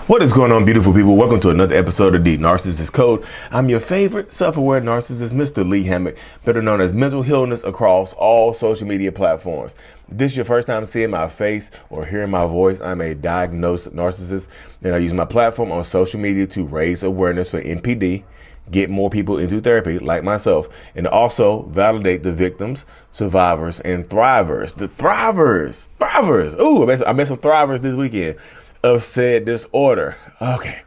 What is going on, beautiful people? Welcome to another episode of the Narcissists Code. I'm your favorite self-aware narcissist, Mr. Lee Hammock, better known as mental illness across all social media platforms. If this is your first time seeing my face or hearing my voice, I'm a diagnosed narcissist, and I use my platform on social media to raise awareness for NPD, get more people into therapy like myself, and also validate the victims, survivors, and thrivers. The thrivers. Ooh, I met some thrivers this weekend of said disorder. Okay.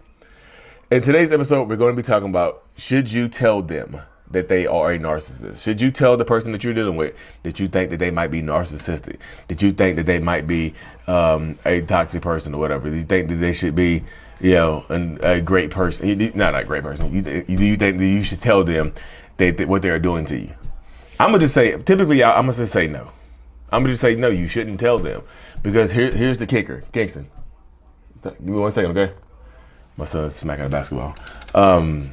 In today's episode, we're going to be talking about, should you tell them that they are a narcissist? Should you tell the person that you're dealing with that you think that they might be narcissistic? That you think that they might be a toxic person or whatever? Do you think that they should be, a great person? Not a great person. Do you think that you should tell them that what they're doing to you? I'm going to just say, typically, I'm going to just say no. I'm going to just say, no, you shouldn't tell them. Because here's the kicker. Kingston, give me 1 second, okay? My son's smacking a basketball. I'm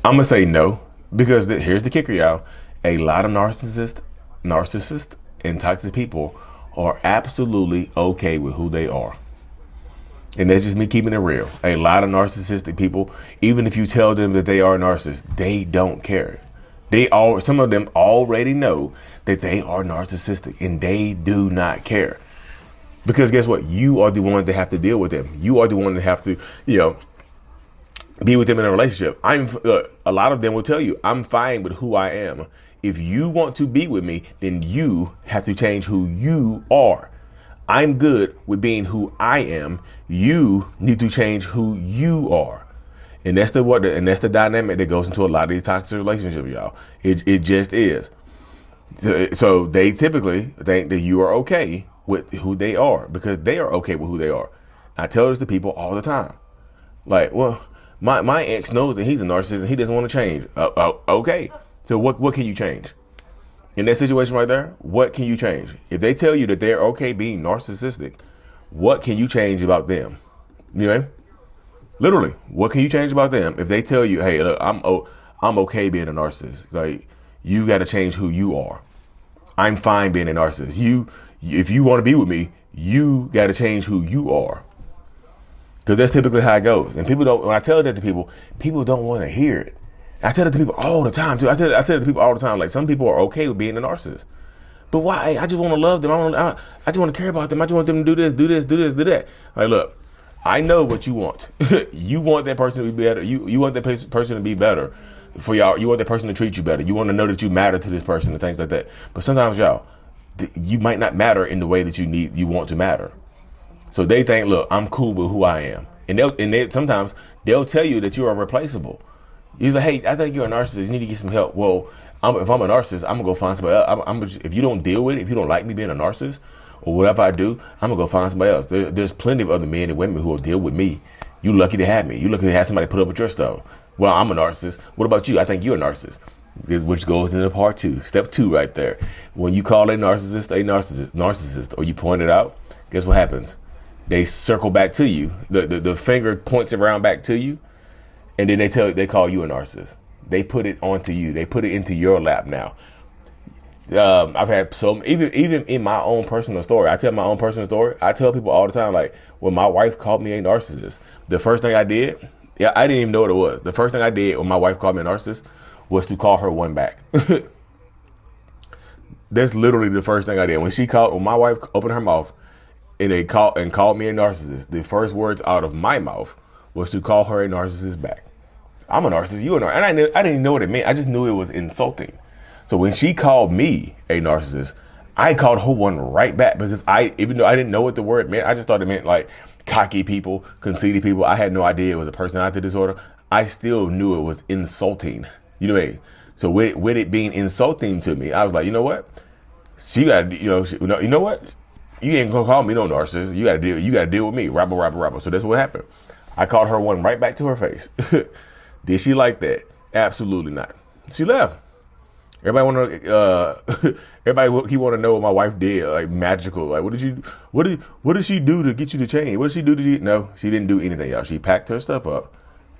going to say no, because here's the kicker, y'all. A lot of narcissists and toxic people are absolutely okay with who they are. And that's just me keeping it real. A lot of narcissistic people, even if you tell them that they are a narcissist, they don't care. Some of them already know that they are narcissistic, and they do not care. Because guess what? You are the one that have to deal with them. You are the one that have to, be with them in a relationship. A lot of them will tell you, I'm fine with who I am. If you want to be with me, then you have to change who you are. I'm good with being who I am. You need to change who you are. And that's the dynamic that goes into a lot of these toxic relationships, y'all. It just is. So they typically think that you are okay with who they are, because they are okay with who they are. I tell this to people all the time. Like, well, my ex knows that he's a narcissist and he doesn't want to change. Okay. So what can you change? In that situation right there, what can you change? If they tell you that they're okay being narcissistic, what can you change about them? Literally, what can you change about them if they tell you, hey, look, I'm okay being a narcissist. Like, you got to change who you are. I'm fine being a narcissist. If you want to be with me, you got to change who you are. Because that's typically how it goes. And when I tell that to people don't want to hear it. I tell it to people all the time too. I tell it to people all the time. Like, some people are okay with being a narcissist. But why? I just want to love them. I just want to care about them. I just want them to do this, do that. Like, look, I know what you want. You want that person to be better. You want that person to be better for y'all. You want that person to treat you better. You want to know that you matter to this person and things like that. But sometimes, y'all, you might not matter in the way that you want to matter. So they think, look, I'm cool with who I am. And sometimes they'll tell you that you are replaceable. He's like, hey, I think you're a narcissist. You need to get some help. Well, if I'm a narcissist, I'm going to go find somebody else. If you don't deal with it, if you don't like me being a narcissist or whatever I do, I'm going to go find somebody else. There's plenty of other men and women who will deal with me. You lucky to have me. You lucky to have somebody put up with your stuff. Well, I'm a narcissist. What about you? I think you're a narcissist. Which goes into part 2, step 2 right there. When you call a narcissist, or you point it out, guess what happens? They circle back to you. The finger points around back to you, and then they call you a narcissist. They put it onto you. They put it into your lap now. I've had even in my own personal story. I tell my own personal story. I tell people all the time, like, when my wife called me a narcissist, the first thing I did, I didn't even know what it was. The first thing I did when my wife called me a narcissist was to call her one back. That's literally the first thing I did. When my wife opened her mouth and called me a narcissist, the first words out of my mouth was to call her a narcissist back. I'm a narcissist, you a narcissist. And I didn't even know what it meant. I just knew it was insulting. So when she called me a narcissist, I called her one right back, because even though I didn't know what the word meant, I just thought it meant like cocky people, conceited people. I had no idea it was a personality disorder. I still knew it was insulting. You know what I mean? So with it being insulting to me, I was like, you know what? She got, you know what? You ain't gonna call me no narcissist. You gotta deal with me. Rabble. So that's what happened. I called her one right back to her face. Did she like that? Absolutely not. She left. Everybody want to know what my wife did, like magical. Like, what did she do to get you to change? What did she do to you? No, she didn't do anything, y'all. She packed her stuff up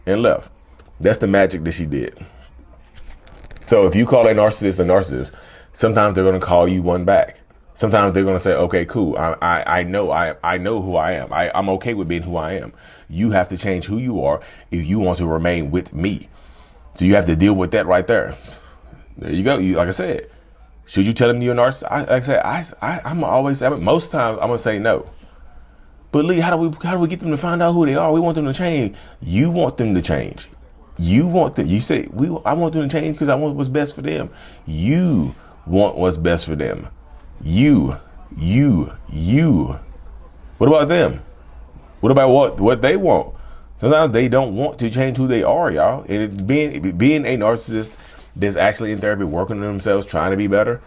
and left. That's the magic that she did. So if you call a narcissist, sometimes they're going to call you one back. Sometimes they're going to say, okay, cool. I know who I am. I'm okay with being who I am. You have to change who you are if you want to remain with me. So you have to deal with that right there. There you go. Like I said, should you tell them you're a narcissist? Most times I'm going to say no. But Lee, how do we get them to find out who they are? We want them to change. You want them to change. You say, I want them to change because I want what's best for them. You want what's best for them. You. What about them? What about what they want? Sometimes they don't want to change who they are, y'all. And being a narcissist that's actually in therapy, working on themselves, trying to be better,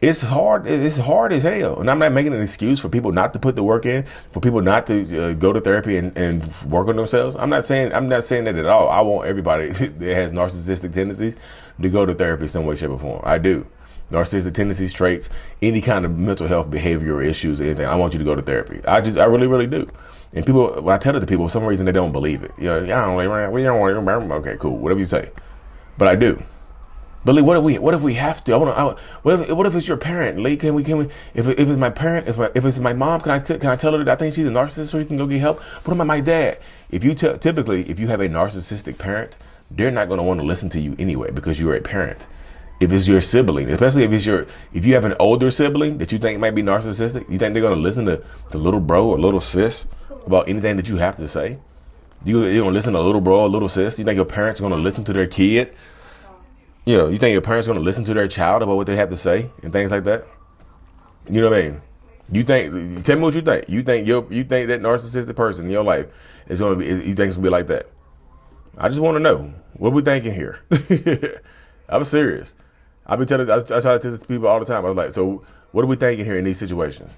it's hard. It's hard as hell. And I'm not making an excuse for people not to put the work in, for people not to go to therapy and work on themselves. I'm not saying that at all. I want everybody that has narcissistic tendencies to go to therapy some way, shape, or form. I do. Narcissistic tendencies, traits, any kind of mental health, behavioral issues, anything. I want you to go to therapy. I really, really do. And people, when I tell it to people, for some reason they don't believe it. We don't want. Okay, cool. Whatever you say. But I do. But Lee, what if we have to? What if it's your parent, Lee? Can we? If it's my parent, if it's my mom, can I tell her that I think she's a narcissist so she can go get help? What about my dad? If you typically, if you have a narcissistic parent, they're not going to want to listen to you anyway because you're a parent. If it's your sibling, especially if you have an older sibling that you think might be narcissistic, you think they're going to listen to the little bro or little sis about anything that you have to say? You don't listen to little bro or little sis? You think your parents are going to listen to their kid? You think your parents are going to listen to their child about what they have to say and things like that? You know what I mean? Tell me what you think. You think that narcissistic person in your life is going to be, you think it's going to be like that? I just want to know, what are we thinking here? I'm serious. I try to tell this to people all the time. I was like, so what are we thinking here in these situations?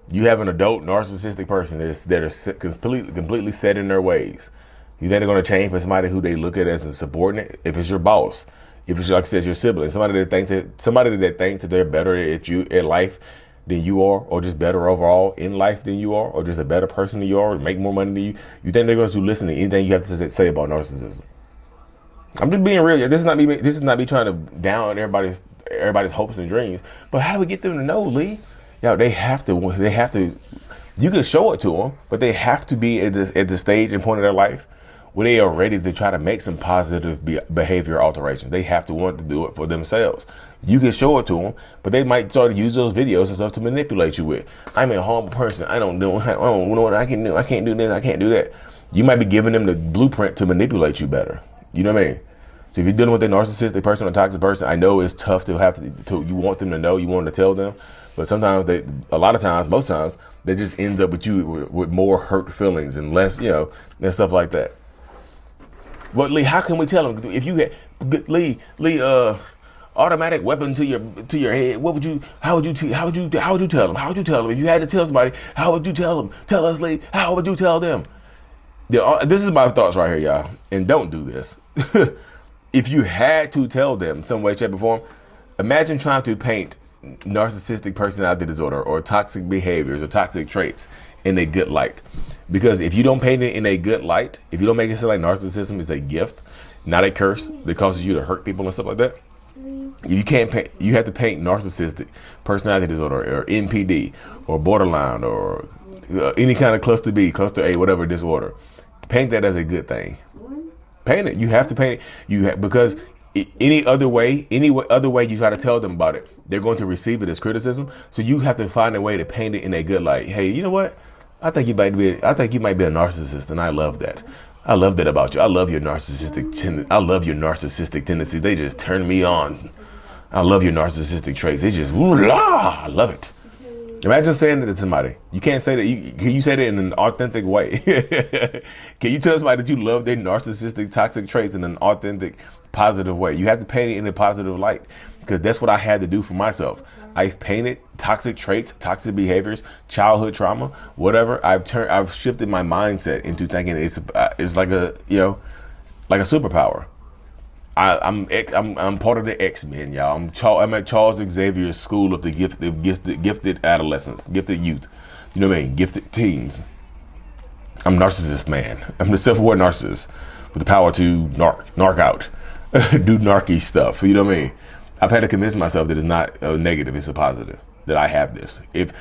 You have an adult narcissistic person that are completely set in their ways. You think they're going to change for somebody who they look at as a subordinate? If it's your boss, if it's, like I said, your sibling, somebody that thinks that they're better at life than you are, or just better overall in life than you are, or just a better person than you are, or make more money than you think they're going to listen to anything you have to say about narcissism? I'm just being real. This is not me trying to down everybody's hopes and dreams. But how do we get them to know, Lee? They have to. You can show it to them, but they have to be at the stage and point of their life where they are ready to try to make some positive behavior alterations. They have to want to do it for themselves. You can show it to them, but they might start to use those videos and stuff to manipulate you with. I'm a horrible person. I don't know what I can do. I can't do this. I can't do that. You might be giving them the blueprint to manipulate you better. You know what I mean? So if you're dealing with a narcissistic person or a toxic person, I know it's tough to have to you want them to know, you want to tell them, but sometimes most times, they just ends up with you with more hurt feelings and less, and stuff like that. But Lee, how can we tell them if you had Lee, automatic weapon to your head? How would you tell them? How would you tell them if you had to tell somebody? How would you tell them? Tell us, Lee. How would you tell them? This is my thoughts right here, y'all, and don't do this. If you had to tell them some way, shape, or form, imagine trying to paint narcissistic personality disorder or toxic behaviors or toxic traits in a good light. Because if you don't paint it in a good light, if you don't make it sound like narcissism is a gift, not a curse that causes you to hurt people and stuff like that, you have to paint narcissistic personality disorder or NPD or borderline or any kind of cluster B, cluster A, whatever disorder. Paint that as a good thing. Paint it. You have to paint it. Because any other way you try to tell them about it, they're going to receive it as criticism. So you have to find a way to paint it in a good light. Hey, you know what? I think you might be a narcissist, and I love that. I love that about you. I love your narcissistic tendencies. They just turn me on. I love your narcissistic traits. They just I love it. Imagine saying that to somebody. You can't say that. Can you say that in an authentic way? Can you tell somebody that you love their narcissistic, toxic traits in an authentic, positive way? You have to paint it in a positive light, because that's what I had to do for myself. I've painted toxic traits, toxic behaviors, childhood trauma, whatever. I've shifted my mindset into thinking it's like a superpower. I'm part of the X-Men, y'all. I'm at Charles Xavier's school of the gifted adolescents, gifted youth. You know what I mean? Gifted teens. I'm narcissist man. I'm the self-aware narcissist with the power to narc out, do narky stuff. You know what I mean? I've had to convince myself that it's not a negative, it's a positive. that I have this. If,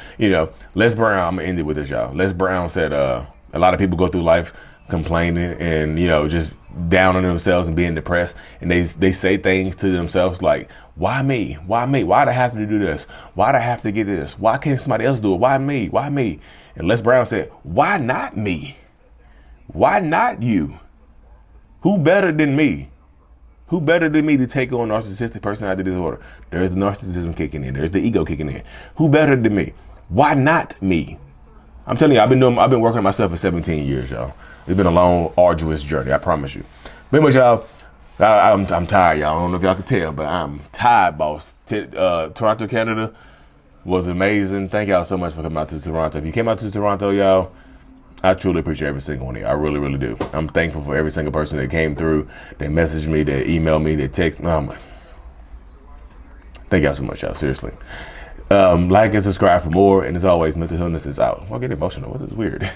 Les Brown, I'm going to end it with this, y'all. Les Brown said, a lot of people go through life complaining and, just down on themselves and being depressed. And they say things to themselves like, why me? Why me? Why'd I have to do this? Why'd I have to get this? Why can't somebody else do it? Why me? Why me? And Les Brown said, why not me? Why not you? Who better than me? Who better than me to take on narcissistic personality disorder? There's the narcissism kicking in. There's the ego kicking in. Who better than me? Why not me? I'm telling you, I've been working on myself for 17 years, y'all. It's been a long, arduous journey. I promise you. But anyway, y'all, I'm tired, y'all. I don't know if y'all can tell, but I'm tired, boss. Toronto, Canada was amazing. Thank y'all so much for coming out to Toronto. If you came out to Toronto, y'all, I truly appreciate every single one of you. I really, really do. I'm thankful for every single person that came through, that messaged me, that emailed me, that texted me. Thank y'all so much, y'all. Seriously. Like and subscribe for more. And as always, mental illness is out. I'll get emotional. This is weird.